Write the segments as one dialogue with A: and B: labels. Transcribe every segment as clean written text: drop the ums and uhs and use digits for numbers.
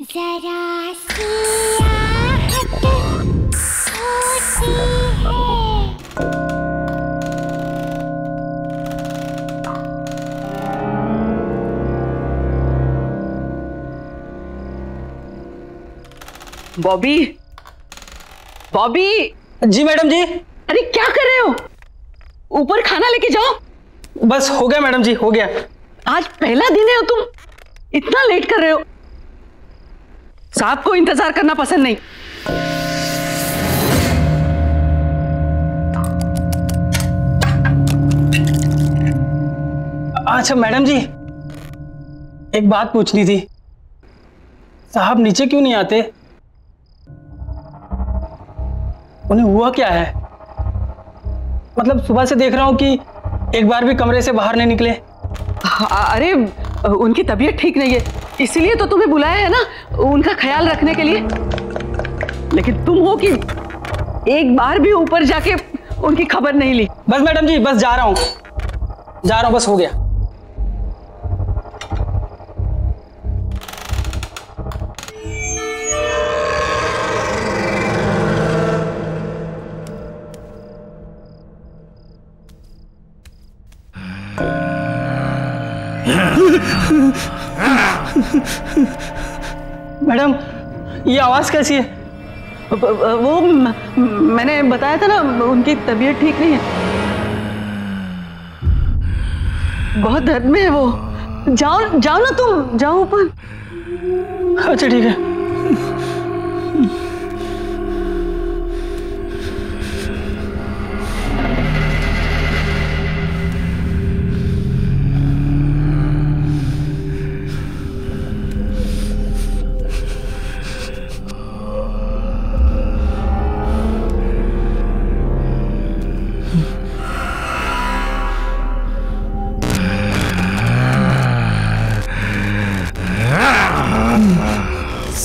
A: जरा सी आहट होती है।
B: बॉबी, बॉबी।
C: जी मैडम जी।
B: अरे क्या कर रहे हो? ऊपर खाना लेके जाओ।
C: बस हो गया मैडम जी, हो गया।
B: आज पहला दिन है और तुम इतना लेट कर रहे हो। साहब को इंतजार करना पसंद नहीं।
C: अच्छा मैडम जी, एक बात पूछनी थी। साहब नीचे क्यों नहीं आते? उन्हें हुआ क्या है? मतलब सुबह से देख रहा हूं कि एक बार भी कमरे से बाहर नहीं निकले।
B: अरे उनकी तबीयत ठीक नहीं है, इसीलिए तो तुम्हें बुलाया है ना, उनका ख्याल रखने के लिए। लेकिन तुम हो कि एक बार भी ऊपर जाके उनकी खबर नहीं ली।
C: बस मैडम जी, बस जा रहा हूं, बस हो गया। मैडम, ये आवाज कैसी है?
B: वो मैंने बताया था ना, उनकी तबीयत ठीक नहीं है, बहुत दर्द में है वो। जाओ जाओ ना, तुम जाओ ऊपर।
C: अच्छा ठीक है।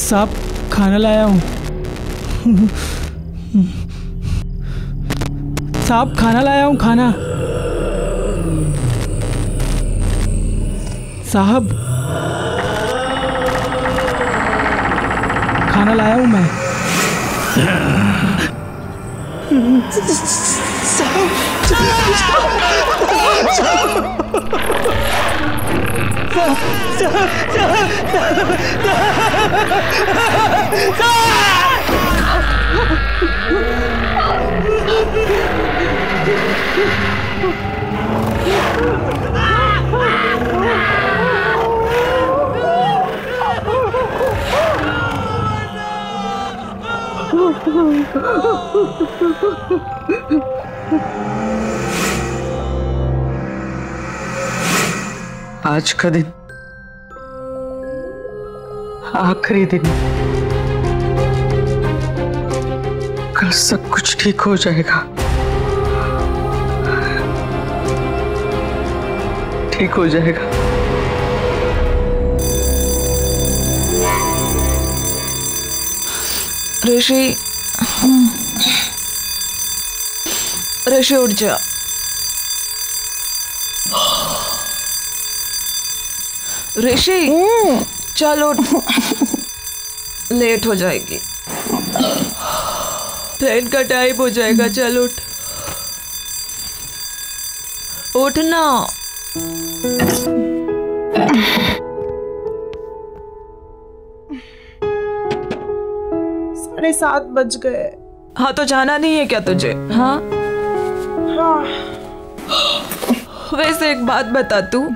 C: साहब खाना लाया हूँ। साहब खाना लाया हूँ, खाना। साहब खाना लाया हूँ मैं।
B: आज का दिन आखिरी दिन, कल सब कुछ ठीक हो जाएगा, ठीक हो जाएगा।
D: ऋषि, ऋषि उठ जा। ऋषि चल उठ, लेट हो जाएगी, ट्रेन का टाइम हो जाएगा। चल उठ, उठ ना।
E: 7:30 बज गए।
D: हाँ तो जाना नहीं है क्या तुझे? हाँ
E: हाँ।
D: वैसे एक बात बता, तू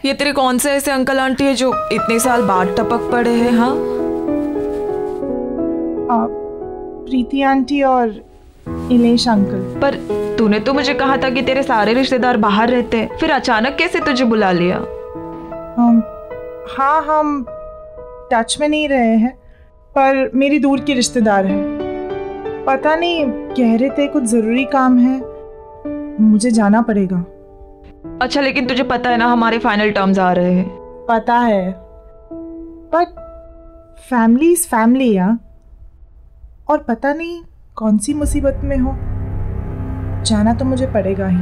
D: ये तेरे कौन से ऐसे अंकल आंटी है जो इतने साल बाद टपक पड़े हैं? हाँ,
E: प्रीति आंटी और इलेश अंकल।
D: पर तूने तो मुझे कहा था कि तेरे सारे रिश्तेदार बाहर रहते हैं, फिर अचानक कैसे तुझे बुला लिया?
E: हाँ, हम टच में नहीं रहे हैं, पर मेरी दूर की रिश्तेदार है। पता नहीं, कह रहे थे कुछ जरूरी काम है, मुझे जाना पड़ेगा।
D: अच्छा, लेकिन तुझे पता है ना हमारे फाइनल टर्म्स आ रहे हैं।
E: पता है, बट फैमिली इज फैमिली यार। और पता नहीं कौन सी मुसीबत में हो, जाना तो मुझे पड़ेगा ही।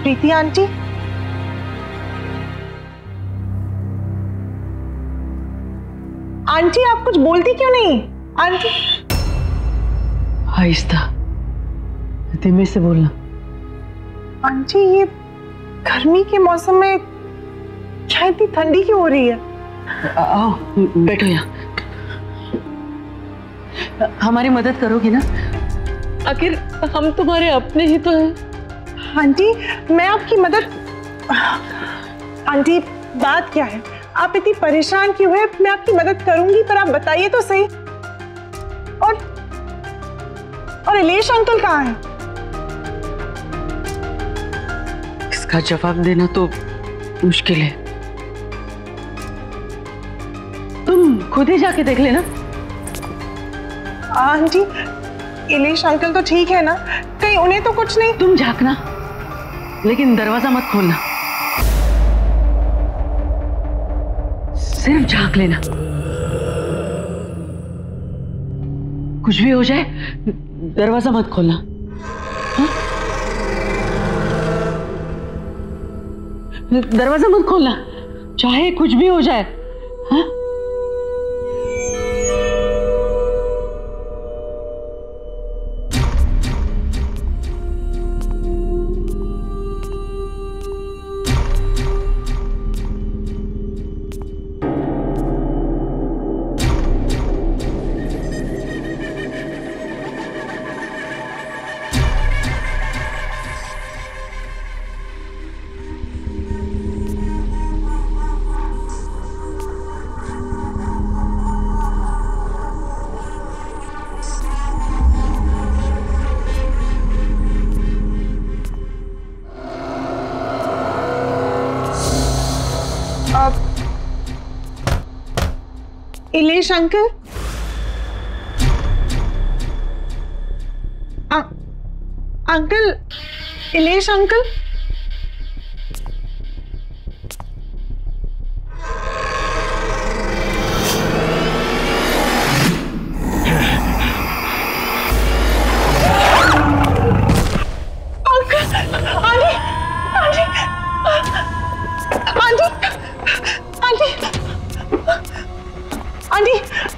E: प्रीति आंटी, आंटी आप कुछ बोलती क्यों नहीं? आंटी।
B: आहिस्ता, धीमे से बोलना।
E: आंटी ये गर्मी के मौसम में क्या इतनी ठंडी क्यों हो रही है?
B: आओ बैठो यहाँ। हमारी मदद करोगी ना? आखिर हम तुम्हारे अपने ही तो हैं।
E: आंटी मैं आपकी मदद। आंटी बात क्या है? आप इतनी परेशान क्यों है? मैं आपकी मदद करूंगी, पर आप बताइए तो सही। और इलेश अंकल कहाँ हैं?
B: इसका जवाब देना तो मुश्किल है। तुम खुद ही जाके देख लेना।
E: आंटी इलेश अंकल तो ठीक है ना? कहीं उन्हें तो कुछ नहीं?
B: तुम झांकना, लेकिन दरवाजा मत खोलना। सिर्फ झांक लेना। कुछ भी हो जाए दरवाजा मत खोलना। हाँ? दरवाजा मत खोलना, चाहे कुछ भी हो जाए। हाँ?
E: Ilesh uncle, uncle, Ilesh uncle.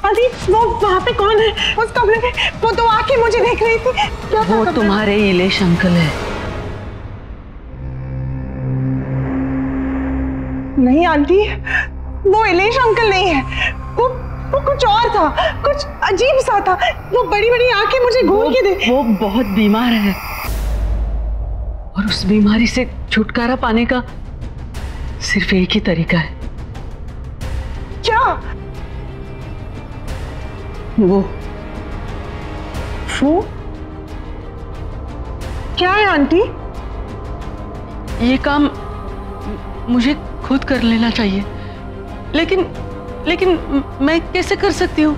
E: Aunty वो वहाँ पे कौन है? उस कमरे में वो तो आके मुझे देख रही थी। क्या
B: वो तुम्हारे इलेश अंकल है।
E: नहीं आंटी, वो इलेश अंकल नहीं है। वो कुछ और था, कुछ अजीब सा था। वो बड़ी बड़ी आंखें मुझे घूर के दे।
B: वो बहुत बीमार है और उस बीमारी से छुटकारा पाने का सिर्फ एक ही तरीका है।
E: क्या?
B: वो
E: क्या है आंटी?
B: ये काम मुझे खुद कर लेना चाहिए, लेकिन मैं कैसे कर सकती हूँ?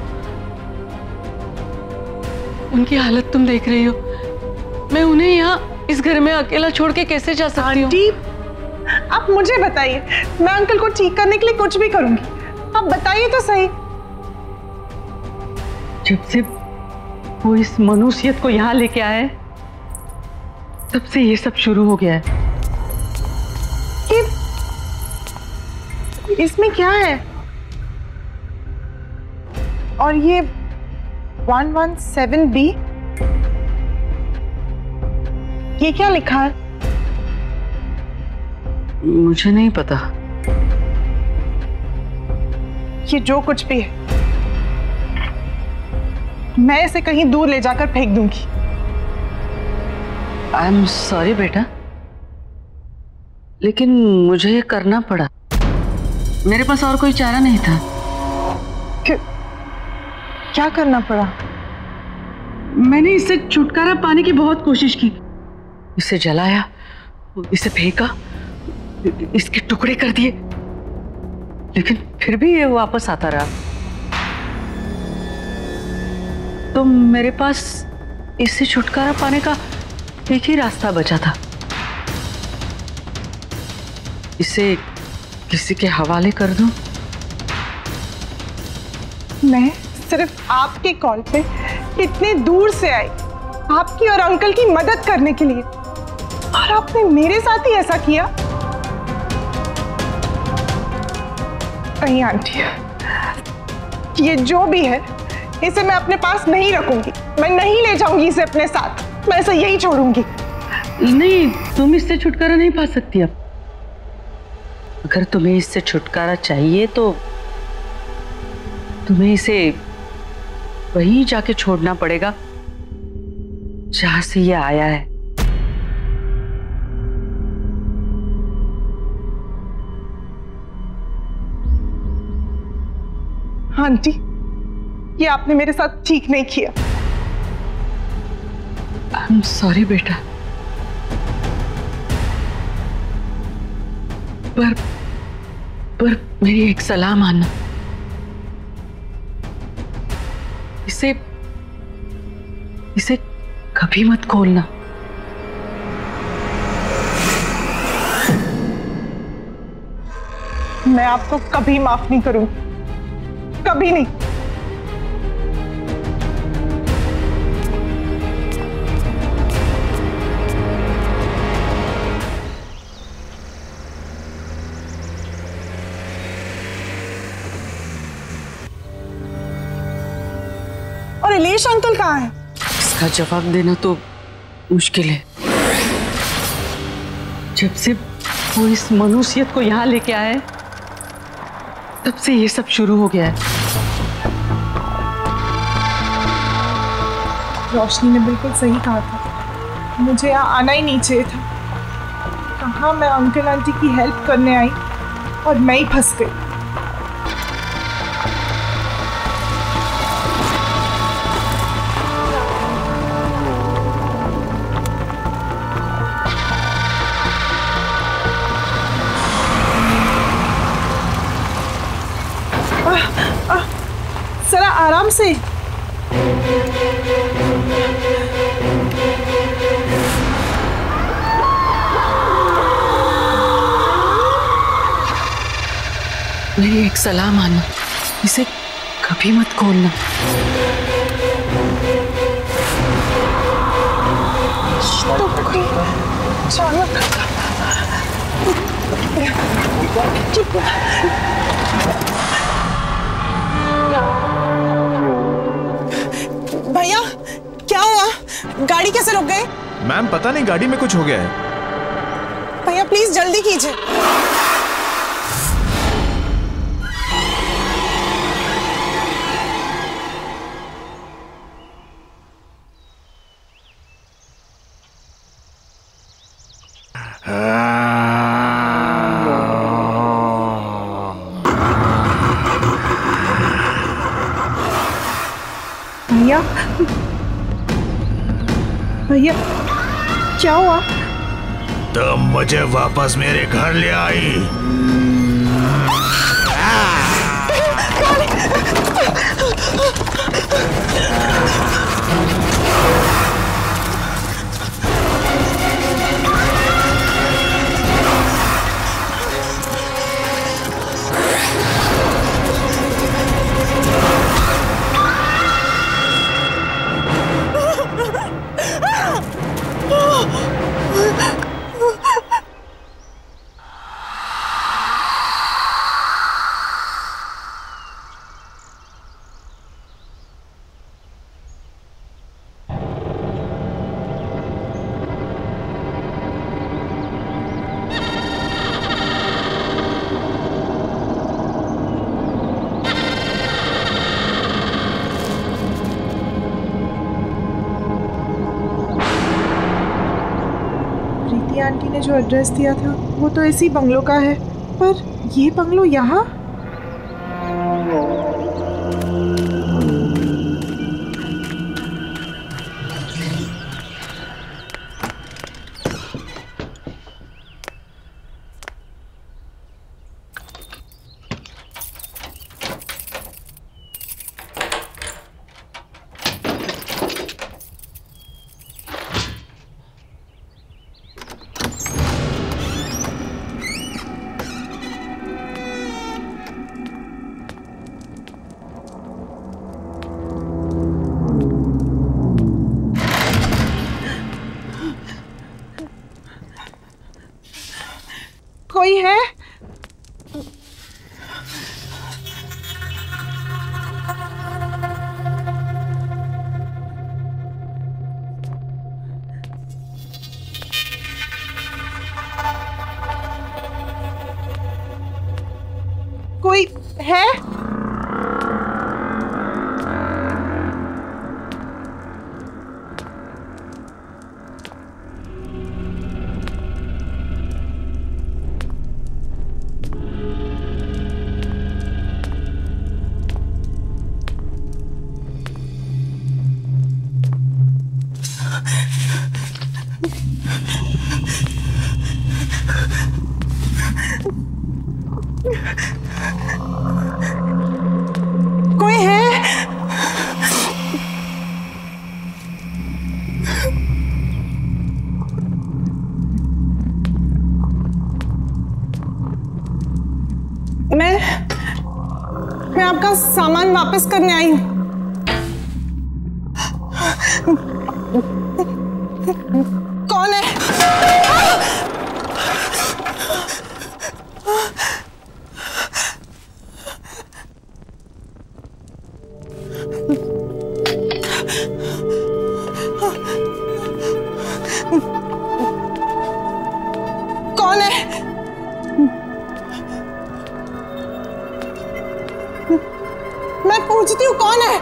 B: उनकी हालत तुम देख रही हो। मैं उन्हें यहाँ इस घर में अकेला छोड़ के कैसे जा सकती हूँ?
E: आंटी आप मुझे बताइए, मैं अंकल को ठीक करने के लिए कुछ भी करूंगी। आप बताइए तो सही।
B: जब से वो इस मनुष्यत को यहाँ लेके आए तब से ये सब शुरू हो गया है।
E: इसमें क्या है? और ये 117B, ये क्या लिखा है?
B: मुझे नहीं पता।
E: ये जो कुछ भी है मैं इसे कहीं दूर ले जाकर फेंक दूंगी।
B: आई एम सॉरी बेटा, लेकिन मुझे ये करना पड़ा। मेरे पास और कोई चारा नहीं था।
E: क्या करना पड़ा?
B: मैंने इससे छुटकारा पाने की बहुत कोशिश की। इसे जलाया, इसे फेंका, इसके टुकड़े कर दिए, लेकिन फिर भी ये वापस आता रहा। तो मेरे पास इससे छुटकारा पाने का एक ही रास्ता बचा था। इसे किसी के हवाले कर दूं?
E: मैं सिर्फ आपके कॉल पे इतने दूर से आई, आपकी और अंकल की मदद करने के लिए, और और आपने मेरे साथ ही ऐसा किया? नहीं आंटी, ये जो भी है इसे मैं अपने पास नहीं रखूंगी, मैं नहीं ले जाऊंगी इसे अपने साथ, मैं इसे यही छोड़ूंगी।
B: नहीं, तुम इससे छुटकारा नहीं पा सकती अब। अगर तुम्हें इससे छुटकारा चाहिए तो तुम्हें इसे वहीं जाके छोड़ना पड़ेगा जहां से ये आया है।
E: आंटी, ये आपने मेरे साथ ठीक नहीं किया।
B: आई एम सॉरी बेटा, पर मेरी एक सलाह मानना, इसे कभी मत खोलना।
E: मैं आपको कभी माफ नहीं करूंगी, कभी नहीं। और इलेश अंकल कहाँ है?
B: इसका जवाब देना तो मुश्किल है। जब से वो इस मनुष्यत को यहाँ लेके आए तब से ये सब शुरू हो गया है।
E: रोशनी ने बिल्कुल सही कहा था, मुझे यहाँ आना ही नहीं चाहिए था। कहाँ मैं अंकल आंटी की हेल्प करने आई और मैं ही फंस गई। जरा आराम से।
B: मेरी एक सलाह मानो, इसे कभी मत खोलना।
E: तो कोई अचानक भैया, क्या हुआ? गाड़ी कैसे रुक गई?
F: मैम पता नहीं, गाड़ी में कुछ हो गया है।
E: भैया प्लीज जल्दी कीजिए। भैया, भैया क्या हुआ?
F: तुम मुझे वापस मेरे घर ले आई।
E: आंटी ने जो एड्रेस दिया था वो तो इसी बंगलो का है, पर ये बंगलो यहाँ? कोई है? कोई है? कोई है? मैं आपका सामान वापस करने आई हूँ। कौन है? कौन है? मैं पूछती हूँ कौन है?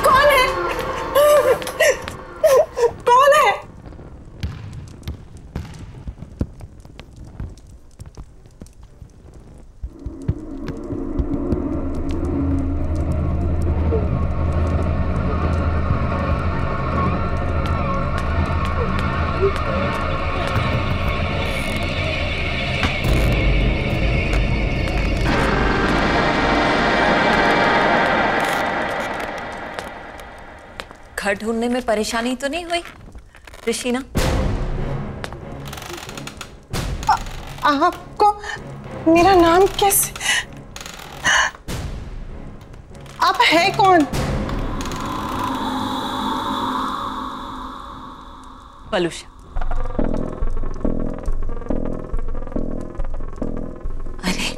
E: कौन है? कौन है?
G: घर ढूंढने में परेशानी तो नहीं हुई ऋषिना?
E: आपको मेरा नाम कैसे? आप है कौन?
G: पलूषा। अरे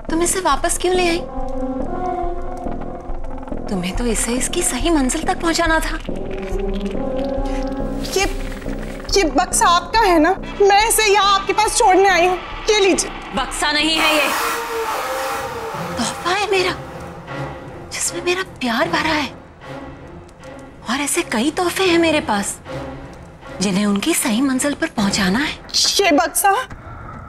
G: तुम इसे वापस क्यों ले आई? तुम्हें तो इसे इसकी सही मंजिल तक पहुंचाना था।
E: ये बक्सा आपका है ना? मैं इसे यहाँ आपके पास छोड़ने आई हूँ। ये लीजिए।
G: बक्सा नहीं है, ये तोहफा है मेरा, जिसमें मेरा प्यार भरा है। और ऐसे कई तोहफे हैं मेरे पास जिन्हें उनकी सही मंजिल पर पहुंचाना है।
E: ये बक्सा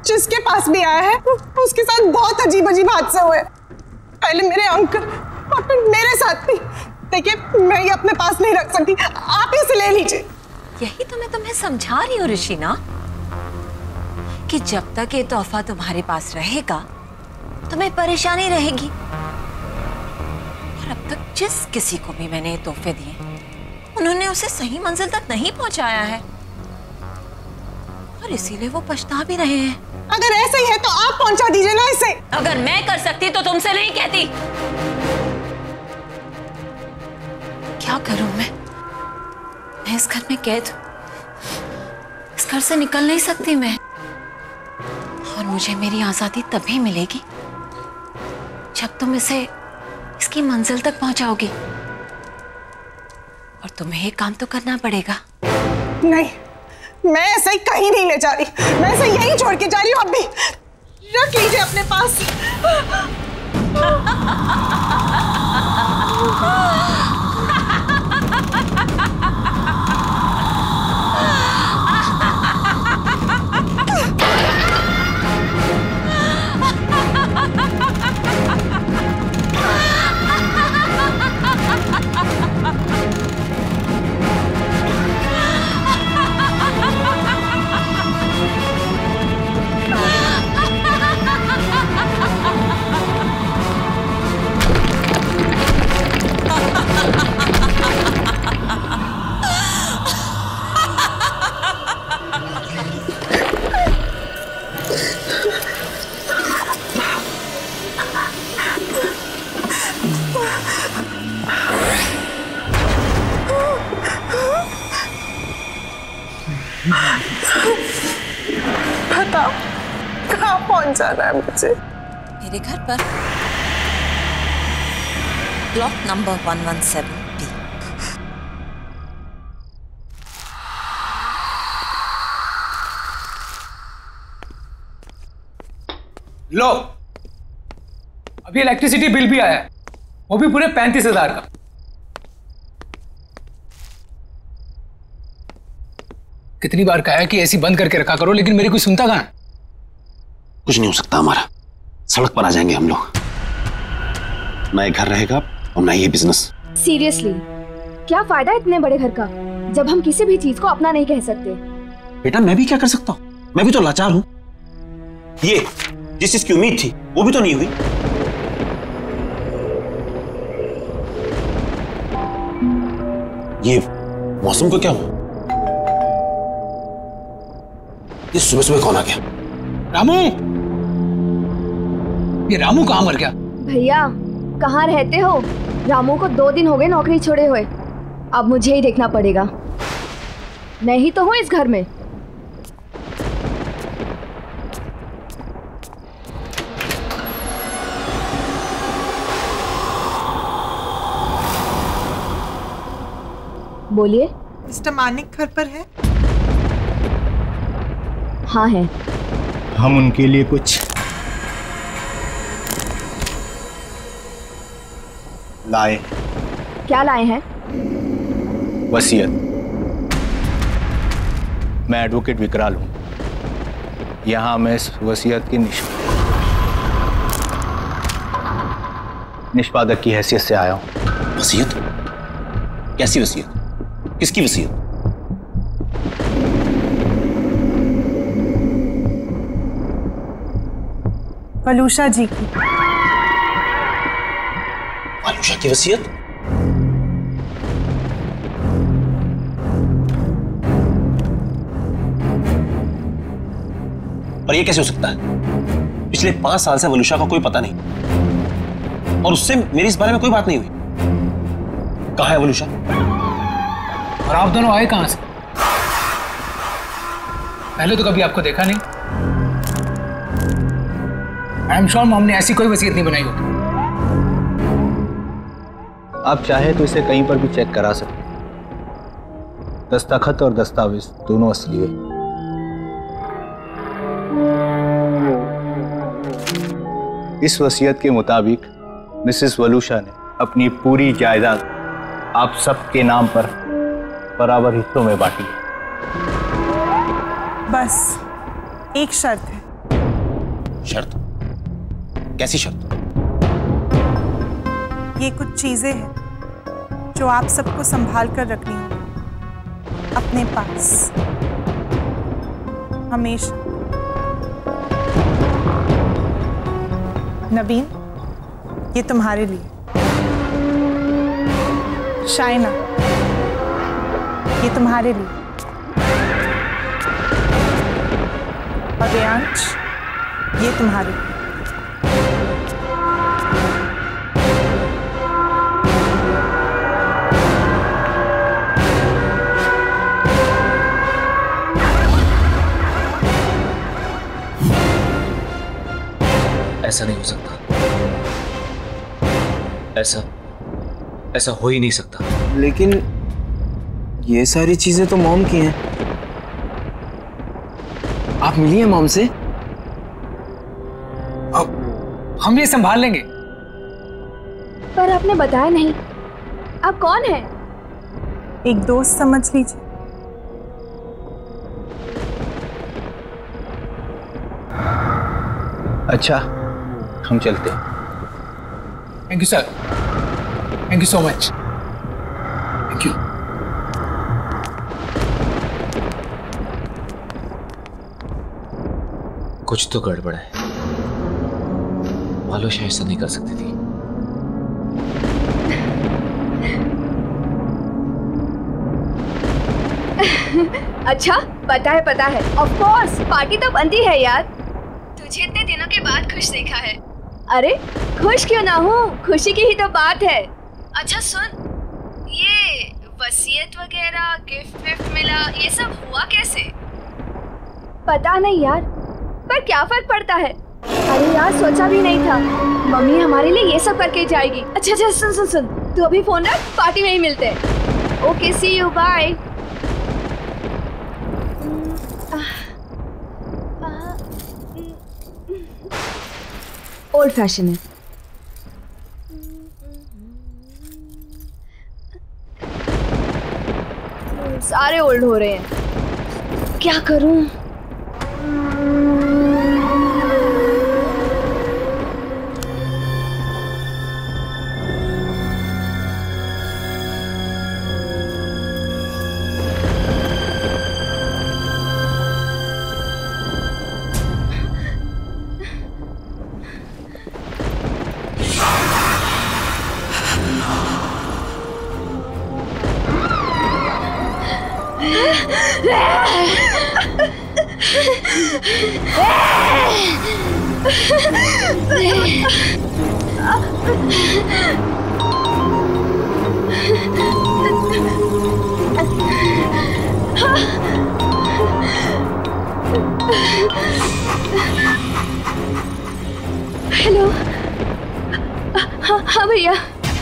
E: जिसके पास भी आया है उसके साथ बहुत अजीब अजीब हादसे हुए। पहले मेरे अंकल और फिर मेरे साथ भी। देखिए मैं ये अपने पास नहीं रख सकती, आप इसे ले लीजिए।
G: यही तो मैं तुम्हें समझा रही हूँ ऋषिना, कि जब तक ये तोहफा तुम्हारे पास रहेगा तुम्हें परेशानी रहेगी। और अब तक जिस किसी को भी मैंने ये तोहफे दिए उन्होंने उसे सही मंजिल तक नहीं पहुंचाया है, और इसीलिए वो पछता भी रहे हैं।
E: अगर ऐसा ही है तो आप पहुंचा दीजिए ना इसे।
G: अगर मैं कर सकती तो तुमसे नहीं कहती। क्या करूं मैं इस घर में कैद, इस घर से निकल नहीं सकती मैं। और मुझे मेरी आजादी तभी मिलेगी जब तुम इसे इसकी मंजिल तक पहुंचाओगी। और तुम्हें ये काम तो करना पड़ेगा।
E: नहीं, मैं ऐसे ही कहीं नहीं ले जा रही, मैं इसे यहीं छोड़ के जा रही हूँ। अब भी रख लीजिए अपने पास। कहाँ जाना है मुझे?
G: मेरे घर पर, ब्लॉक नंबर 117B।
H: लो, अभी इलेक्ट्रिसिटी बिल भी आया है, वो भी पूरे 35,000 का। कितनी बार कहा है कि एसी बंद करके रखा करो, लेकिन मेरी कोई सुनता कहाँ है?
I: कुछ नहीं हो सकता हमारा, सड़क पर आ जाएंगे हम लोग। ना ये घर रहेगा और ना ये बिजनेस।
J: सीरियसली, क्या फायदा इतने बड़े घर का जब हम किसी भी चीज को अपना नहीं कह सकते?
I: बेटा मैं भी क्या कर सकता हूँ, मैं भी तो लाचार हूँ। ये जिस चीज की उम्मीद थी वो भी तो नहीं हुई। ये मौसम को क्या हुआ? ये सुबह सुबह कौन आ गया?
H: रामू, ये रामू कहाँ मर गया?
J: भैया कहाँ रहते हो? रामू को 2 दिन हो गए नौकरी छोड़े हुए। अब मुझे ही देखना पड़ेगा, मैं ही तो हूँ इस घर में। बोलिए।
E: मिस्टर मानिक घर पर है?
J: हाँ है।
K: हम उनके लिए कुछ लाए।
J: क्या लाए हैं?
K: वसीयत। मैं एडवोकेट विकराल हूं, यहां मैं इस वसीयत की निष्पादक की हैसियत से आया हूं।
I: वसीयत? कैसी वसीयत? किसकी वसीयत?
E: वलूषा जी की।
I: वलूषा की वसीयत? पर यह कैसे हो सकता है? पिछले 5 साल से वलूषा का कोई पता नहीं, और उससे मेरी इस बारे में कोई बात नहीं हुई। कहाँ है वलूषा?
H: और आप दोनों आए कहां से? पहले तो कभी आपको देखा नहीं। आई एम श्योर मॉम ने ऐसी कोई वसीयत नहीं बनाई होगी।
K: आप चाहे तो इसे कहीं पर भी चेक करा सकते हैं। दस्तखत और दस्तावेज दोनों असली है। इस वसीयत के मुताबिक मिसेस वलूषा ने अपनी पूरी जायदाद आप सबके नाम पर बराबर हिस्सों में बांटी है।
E: बस एक शर्त है।
I: शर्त? कैसी शर्त?
E: ये कुछ चीजें हैं जो आप सबको संभाल कर रखनी होगी अपने पास हमेशा। नबीन, ये तुम्हारे लिए। शाइना, ये तुम्हारे लिए। और रेयांश, ये तुम्हारे लिए।
L: ऐसा नहीं हो सकता, ऐसा हो ही नहीं सकता।
M: लेकिन ये सारी चीजें तो मॉम की हैं। आप मिली हैं मॉम से?
H: अब हम ये संभाल लेंगे।
J: पर आपने बताया नहीं, आप कौन हैं?
E: एक दोस्त समझ लीजिए।
K: अच्छा, हम चलते हैं।
H: Thank you sir, thank you so much. Thank you.
L: कुछ तो गड़बड़ है, वलूषा ऐसा नहीं कर सकती थी।
J: अच्छा, पता है। ऑफ कोर्स, पार्टी तो बनती है यार। तुझे इतने दिनों के बाद खुश देखा है। अरे खुश क्यों ना हूँ, खुशी की ही तो बात है। अच्छा सुन, ये वसीयत वगैरह गिफ्ट मिला, ये सब हुआ कैसे? पता नहीं यार, पर क्या फर्क पड़ता है, अरे यार, सोचा भी नहीं था मम्मी हमारे लिए ये सब करके जाएगी। अच्छा अच्छा, सुन सुन सुन, तू अभी फोन रख, पार्टी में ही मिलते हैं। Okay, see you, bye. Old fashion है। सारे ओल्ड हो रहे हैं, क्या करूं? हेलो। हाँ भैया।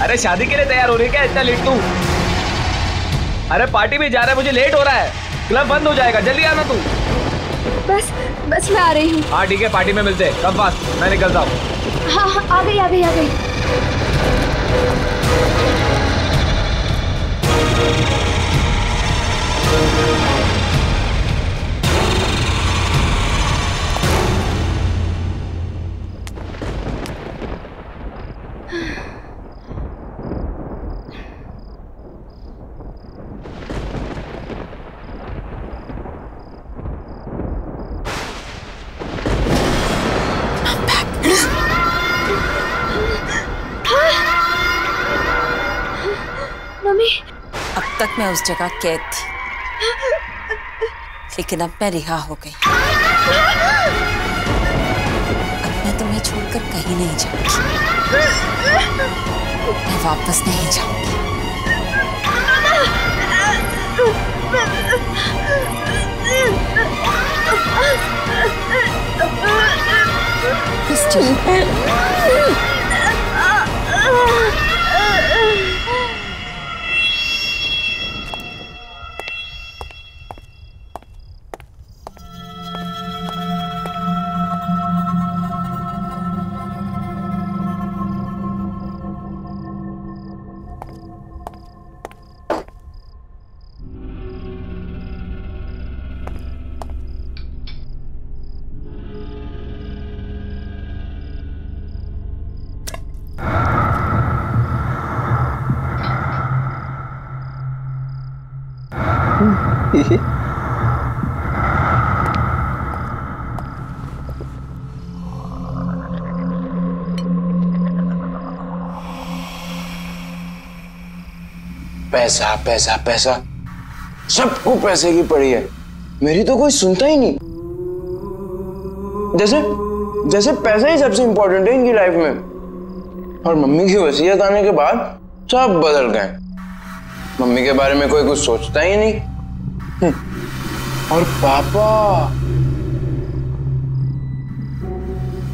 N: अरे शादी के लिए तैयार हो रही है क्या इतना लेट तू? अरे पार्टी में जा रहा है, मुझे लेट हो रहा है, क्लब बंद हो जाएगा, जल्दी आना तू।
J: बस बस मैं आ रही हूँ।
N: हाँ ठीक है, पार्टी में मिलते हैं, कब फास्ट, मैं निकलता हूँ।
J: हाँ हाँ, आ गई आ गई आ गई।
G: अब तक मैं उस जगह कैद थी, लेकिन अब मैं रिहा हो गई। अब मैं तुम्हें छोड़कर कहीं नहीं जाऊंगी, मैं वापस नहीं जाऊंगी।
M: पैसा पैसा पैसा, सबको पैसे की पड़ी है, मेरी तो कोई सुनता ही नहीं। जैसे जैसे पैसा ही सबसे इंपॉर्टेंट है इनकी लाइफ में। और मम्मी की वसीयत आने के बाद सब बदल गए, मम्मी के बारे में कोई कुछ सोचता ही नहीं। और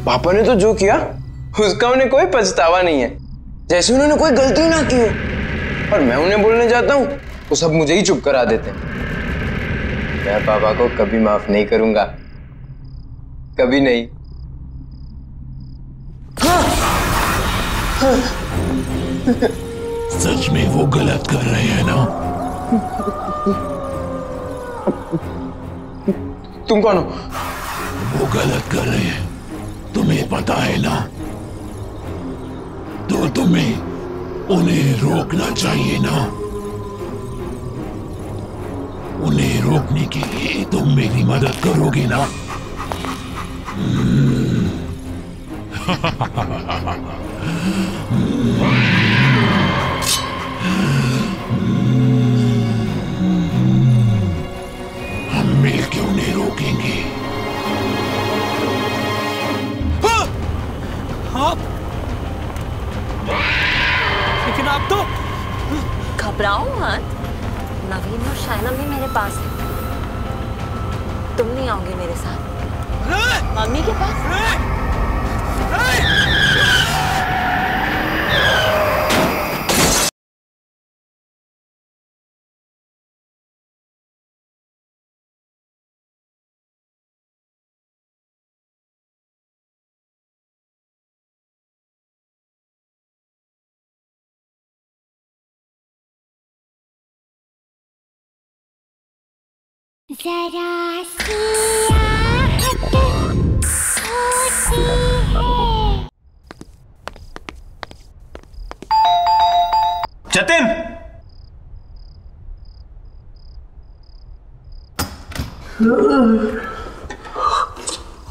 M: पापा ने तो जो किया उसका उन्हें कोई पछतावा नहीं है, जैसे उन्होंने कोई गलती ना की हो। और मैं उन्हें बोलने जाता हूँ तो सब मुझे ही चुप करा देते हैं। मैं पापा को कभी माफ नहीं करूंगा, कभी नहीं।
F: सच में वो गलत कर रहे हैं ना?
M: तुम कौन हो?
F: वो गलत कर रहे हैं, तुम्हें पता है ना? तो तुम्हें उन्हें रोकना चाहिए ना? उन्हें रोकने के लिए तुम मेरी मदद करोगे ना? हम मिलकर उन्हें रोकेंगे।
C: लेकिन आप तो
G: घबराओ मत, नवीन और शायना भी मेरे पास है। तुम नहीं आओगे मेरे साथ मम्मी के पास?
A: जरा सी आहट होती है।
I: जतिन,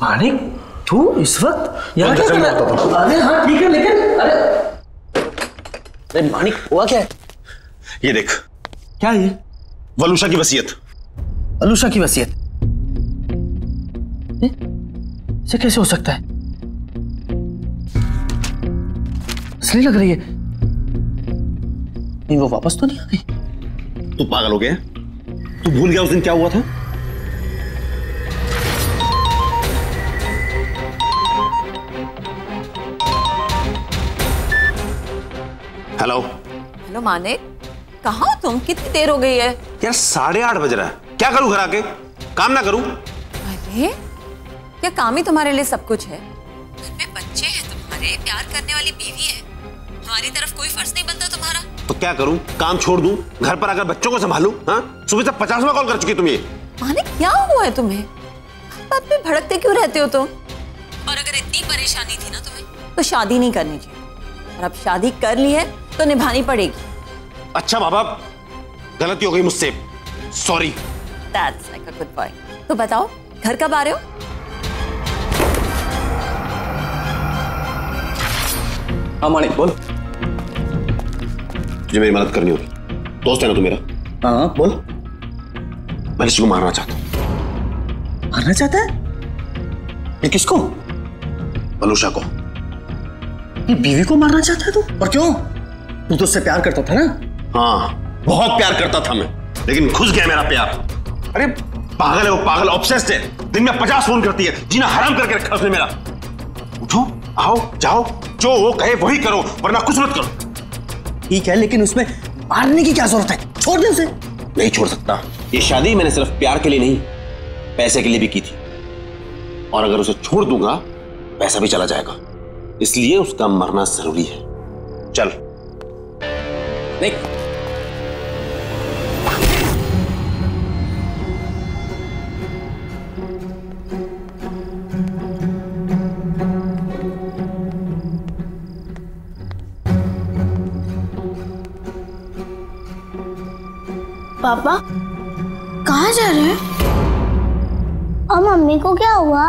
C: मानिक तू इस वक्त यहाँ क्या कर रहा है? अरे हाँ ठीक है, लेकिन अरे मानिक हुआ क्या है?
I: ये देख।
C: क्या है ये?
I: वलूशा की वसीयत।
C: वलूशा की वसीयत? इसे कैसे हो सकता है? असली लग रही है। नहीं वो वापस तो नहीं आ गई?
I: तू पागल हो गया? तू भूल गया उस दिन क्या हुआ था? हेलो
G: हेलो मानिक, कहाँ हो तुम? कितनी देर हो गई है?
I: यार 8:30 बज रहा है। क्या करूं घर आके? काम ना करूं?
G: अरे क्या काम ही तुम्हारे लिए सब कुछ है? घर में बच्चे हैं तुम्हारे, प्यार करने वाली बीवी है, हमारी तरफ कोई फर्ज नहीं बनता तुम्हारा?
I: तो क्या करूं? काम छोड़ दूं? घर पर आकर बच्चों को संभालूं? हाँ, सुबह से 50वां कॉल कर चुकी तुम ये।
G: मानिक क्या हुआ है तुम्हें? बात पे भड़कते क्यों रहते हो तुम? और अगर इतनी परेशानी थी ना तुम्हें तो शादी नहीं करनी चाहिए, और अब शादी कर ली है तो निभानी पड़ेगी।
I: अच्छा बाबा, गलती हो गई मुझसे, sorry.
G: That's like a good boy. तो बताओ घर कब आ रहे हो?
I: हाँ मानिक बोल। तुझे मेरी मदद करनी होगी, दोस्त है ना तू मेरा।
C: हाँ बोल।
I: मैं ऋषि को मारना चाहता हूँ।
C: मारना चाहता है? ये किसको?
I: वलूशा को।
C: ये बीवी को मारना चाहता है तू? और क्यों? तू तो उससे प्यार करता था ना?
I: हाँ बहुत प्यार करता था मैं, लेकिन घुस गया मेरा प्यार। अरे पागल है वो, पागल ऑब्सेस्ड है। दिन में 50 फोन करती है, जीना हराम करके रखा उसने मेरा। उठो, आओ, जाओ, जो वो कहे वही करो, वरना कुछ मत करो।
C: ठीक है, लेकिन उसमें मारने की क्या जरूरत है? छोड़ दे उसे।
I: नहीं छोड़ सकता। ये शादी मैंने सिर्फ प्यार के लिए नहीं, पैसे के लिए भी की थी, और अगर उसे छोड़ दूंगा पैसा भी चला जाएगा, इसलिए उसका मरना जरूरी है। चल।
C: नहीं।
A: पापा कहाँ जा रहे हैं? और मम्मी को क्या हुआ?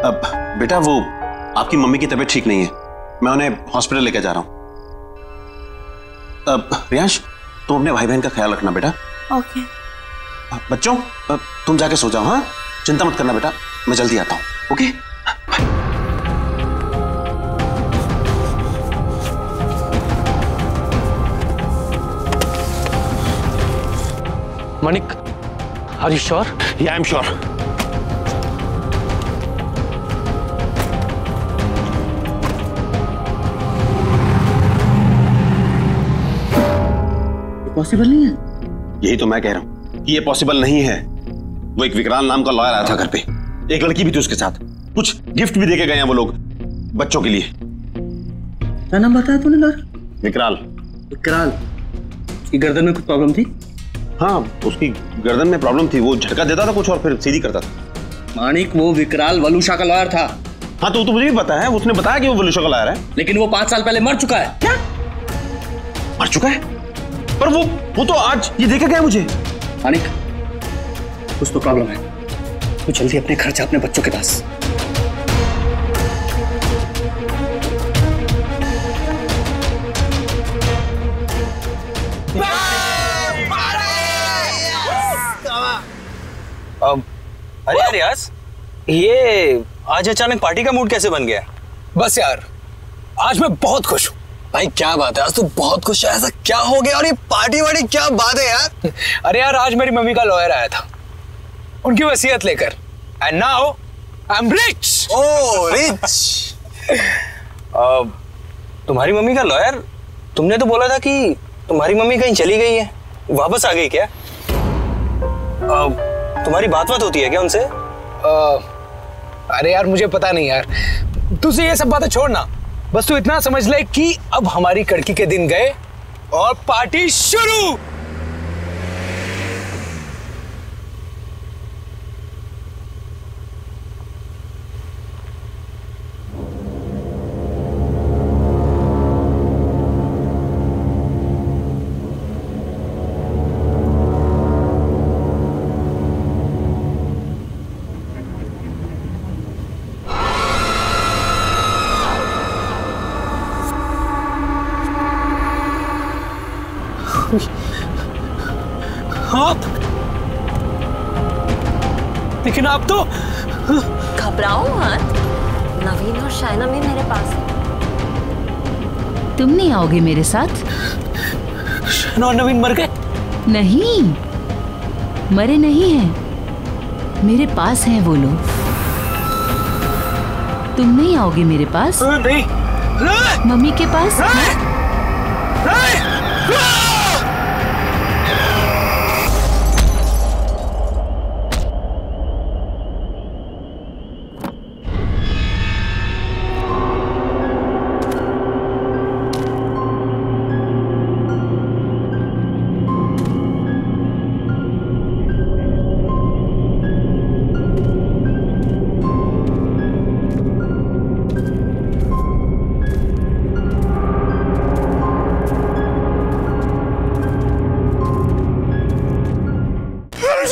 I: अब बेटा वो आपकी मम्मी की तबीयत ठीक नहीं है, मैं उन्हें हॉस्पिटल लेकर जा रहा हूं। अब रियांश तुम अपने भाई बहन का ख्याल रखना बेटा।
A: ओके।
I: बच्चों तुम जाके सो जाओ। हाँ चिंता मत करना बेटा, मैं जल्दी आता हूं। Okay
C: Manik, are you sure?
I: Yeah, I'm sure.
C: Possible नहीं है।
I: यही तो मैं कह रहा हूँ कि ये पॉसिबल नहीं है। वो एक विकराल नाम का लॉयर आया था घर पे, एक लड़की भी थी उसके साथ, कुछ गिफ्ट भी देके गए हैं वो लोग बच्चों के लिए।
C: क्या नाम बताया तूने लॉयर?
I: विकराल।
C: विकराल? उसकी गर्दन में कुछ प्रॉब्लम थी?
I: हाँ उसकी गर्दन में प्रॉब्लम थी, वो झटका देता था कुछ और फिर सीधी करता था।
C: मानिक वो विकराल वलूशा का लॉयर था।
I: हाँ तो मुझे भी पता है, उसने बताया कि वो वलूशा का लॉयर है।
C: लेकिन वो 5 साल पहले मर चुका है।
I: क्या मर चुका है? पर वो तो आज ये देखे गया मुझे।
C: मानिक कुछ तो प्रॉब्लम है, तो जल्दी अपने घर जा, अपने बच्चों के पास।
K: अरे यार रियाज, ये आज अचानक पार्टी का मूड कैसे बन गया?
H: बस यार आज मैं बहुत खुश हूँ।
M: भाई क्या बात है, आज तू बहुत खुश है, ऐसा क्या हो गया? और ये पार्टी वार्टी क्या बात है यार?
H: अरे यार आज मेरी मम्मी का लॉयर आया था उनकी वसीयत लेकर, and now I am rich.
M: Oh rich.
C: तुम्हारी मम्मी का लॉयर, तुमने तो बोला था कि तुम्हारी मम्मी कहीं चली गई है, वापस आ गई क्या? तुम्हारी बात होती है क्या उनसे?
H: अरे यार मुझे पता नहीं यार, तुझे ये सब बातें छोड़ना, बस तू इतना समझ ले कि अब हमारी कड़की के दिन गए और पार्टी शुरू। आप लेकिन आप तो
G: घबराओ मत, नवीन और शाइना भी मेरे पास है।
O: तुम नहीं आओगे मेरे साथ?
C: शाइना और नवीन मर गए?
O: नहीं, मरे नहीं हैं, मेरे पास हैं वो लोग। तुम नहीं आओगे मेरे पास?
C: नहीं।
O: मम्मी के पास?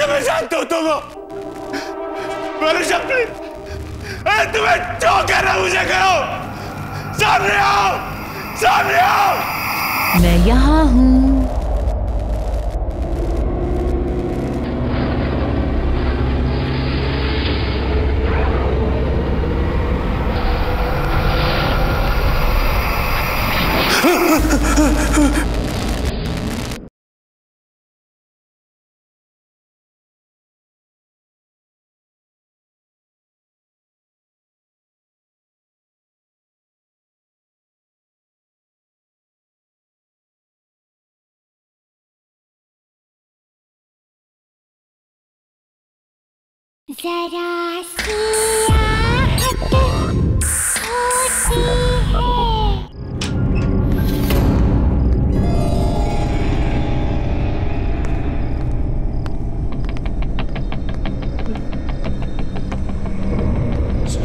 I: मैं जानता हूं तुम तुम्हें जो करना मुझे करो। सामने आओ, सामने आओ।
O: मैं यहाँ हूँ।
A: जरा सी आहट होती है।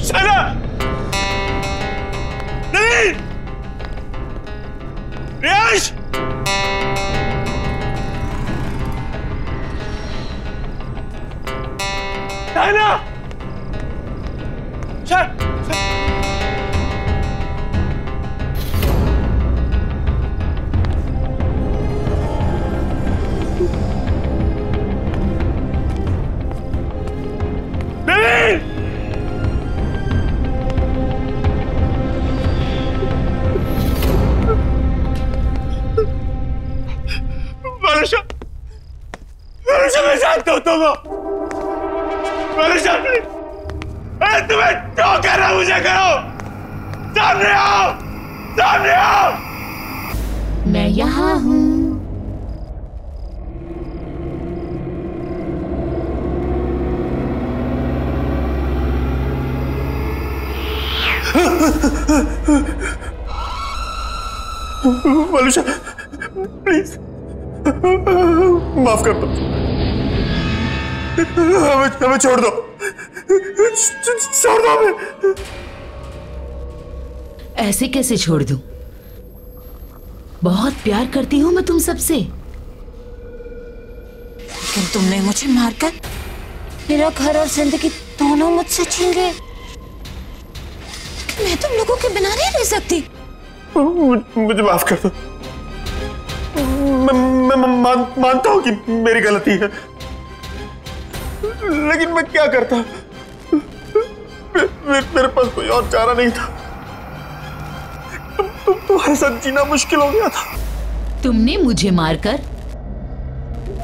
I: शाइना! नवीन! रियाश! शाइना! नवीन! वरुषा मैं जानता हूं तुमको। वरुषा तुम्हें जो करना मुझे करो। सामने आओ, सामने आओ।
O: मैं यहाँ हूँ।
I: वरुषा प्लीज माफ कर दो, हमें छोड़ दो, छोड़ दो हमें।
O: ऐसे कैसे छोड़ दूं? बहुत प्यार करती हूँ मैं तुम सबसे।
G: लेकिन तुमने मुझे मारकर मेरा घर और जिंदगी दोनों मुझसे छीन गए। मैं तुम लोगों के बिना नहीं रह सकती।
I: मुझे माफ कर दो। मैं मानता हूँ कि मेरी गलती है, लेकिन मैं क्या करता? मेरे पास कोई और चारा नहीं था। तुम्हारे साथ जीना मुश्किल हो गया था।
O: तुमने मुझे मारकर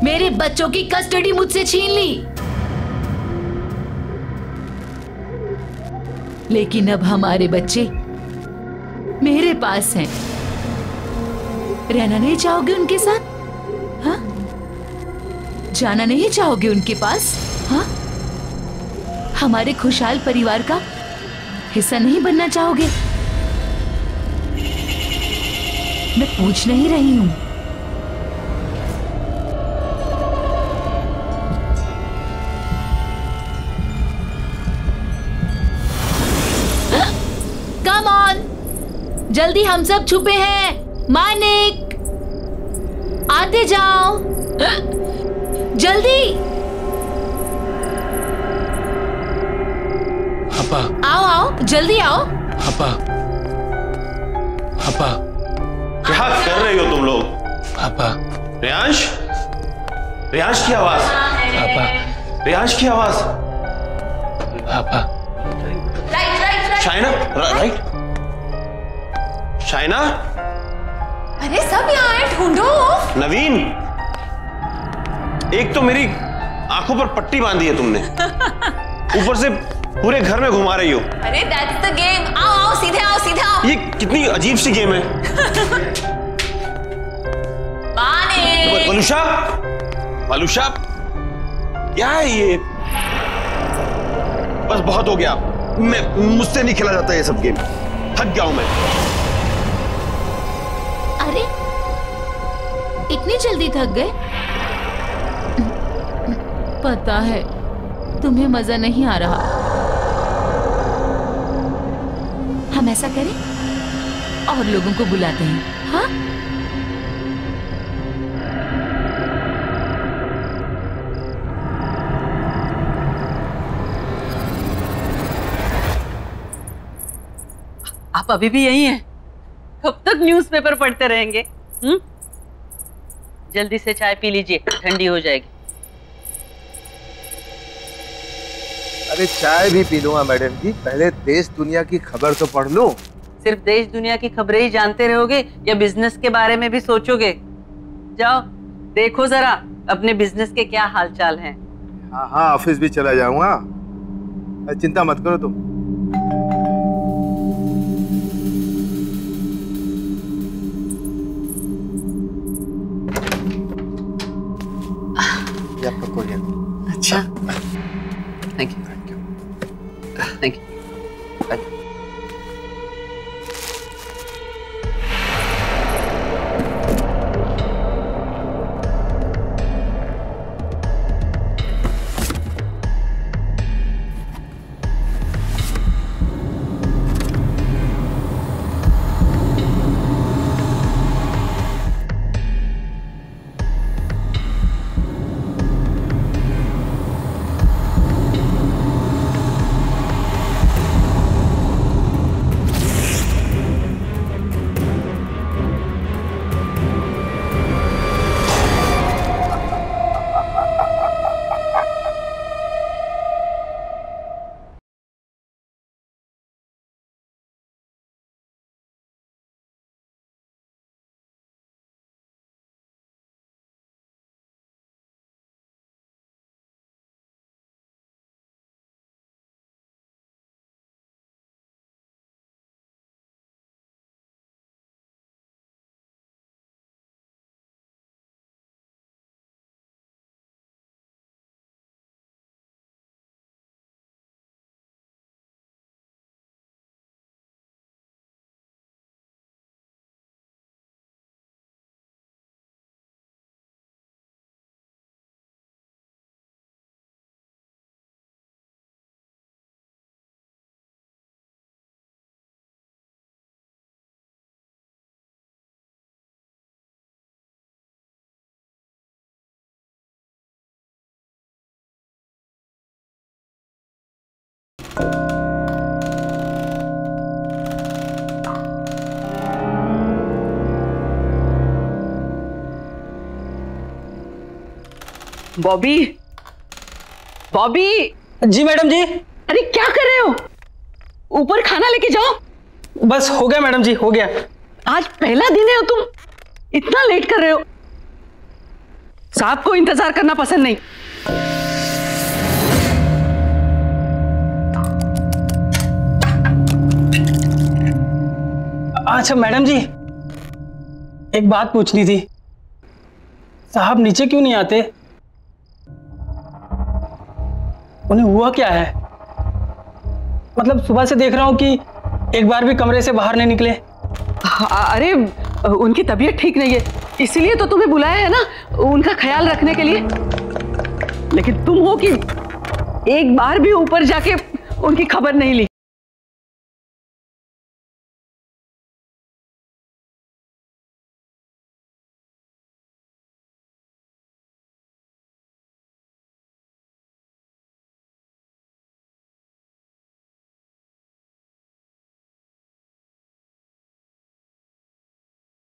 O: मेरे बच्चों की कस्टडी मुझसे छीन ली, लेकिन अब हमारे बच्चे मेरे पास हैं। रहना नहीं चाहोगे उनके साथ? हाँ? जाना नहीं चाहोगे उनके पास? हाँ? हमारे खुशहाल परिवार का हिस्सा नहीं बनना चाहोगे? मैं पूछ नहीं रही हूं। कम ऑन, जल्दी, हम सब छुपे हैं। मानिक, आते जाओ, जल्दी।
L: पापा,
O: आओ आओ, जल्दी आओ।
L: पापा, पापा,
I: क्या कर रही हो तुम लोग?
L: पापा,
I: रियांश, रियांश की आवाज।
L: पापा,
I: रियांश की आवाज।
L: पापा,
I: शाइना, राइट? शाइना,
G: अरे सब यहाँ है, ढूंढो।
I: नवीन, एक तो मेरी आंखों पर पट्टी बांधी है तुमने, ऊपर से पूरे घर में घुमा रही हो।
G: अरे दैट्स द गेम। आओ आओ, सीधे आओ, सीधे आओ।
I: ये कितनी अजीब सी गेम है। वलूषा, वलूषा, क्या है ये? बस बहुत हो गया, मुझसे नहीं खेला जाता ये सब गेम, थक गया हूं मैं।
O: अरे इतनी जल्दी थक गए? पता है तुम्हें मजा नहीं आ रहा। हम ऐसा करें, और लोगों को बुलाते हैं। हाँ,
B: आप अभी भी यही हैं? कब तक न्यूज़पेपर पढ़ते रहेंगे? जल्दी से चाय पी लीजिए, ठंडी हो जाएगी।
P: अरे चाय भी पी लूंगा मैडम जी, पहले देश दुनिया की खबर तो पढ़ लूं।
B: सिर्फ देश दुनिया की खबरें ही जानते रहोगे या बिजनेस के बारे में भी सोचोगे? जाओ देखो जरा अपने बिजनेस के क्या हालचाल हैं।
P: हाँ हाँ, ऑफिस भी चला जाऊंगा, चिंता मत करो तुम। आपका कोरियर।
B: अच्छा, thank you, thank you. Bobby, Bobby.
C: जी मैडम जी।
B: अरे क्या कर रहे हो? ऊपर खाना लेके जाओ।
C: बस हो गया मैडम जी, हो गया।
B: आज पहला दिन है, तुम इतना लेट कर रहे हो। साहब को इंतजार करना पसंद नहीं।
C: अच्छा मैडम जी, एक बात पूछनी थी। साहब नीचे क्यों नहीं आते? उन्हें हुआ क्या है? मतलब सुबह से देख रहा हूं कि एक बार भी कमरे से बाहर नहीं निकले।
B: अरे उनकी तबीयत ठीक नहीं है, इसीलिए तो तुम्हें बुलाया है ना, उनका ख्याल रखने के लिए। लेकिन तुम हो कि एक बार भी ऊपर जाके उनकी खबर नहीं ली।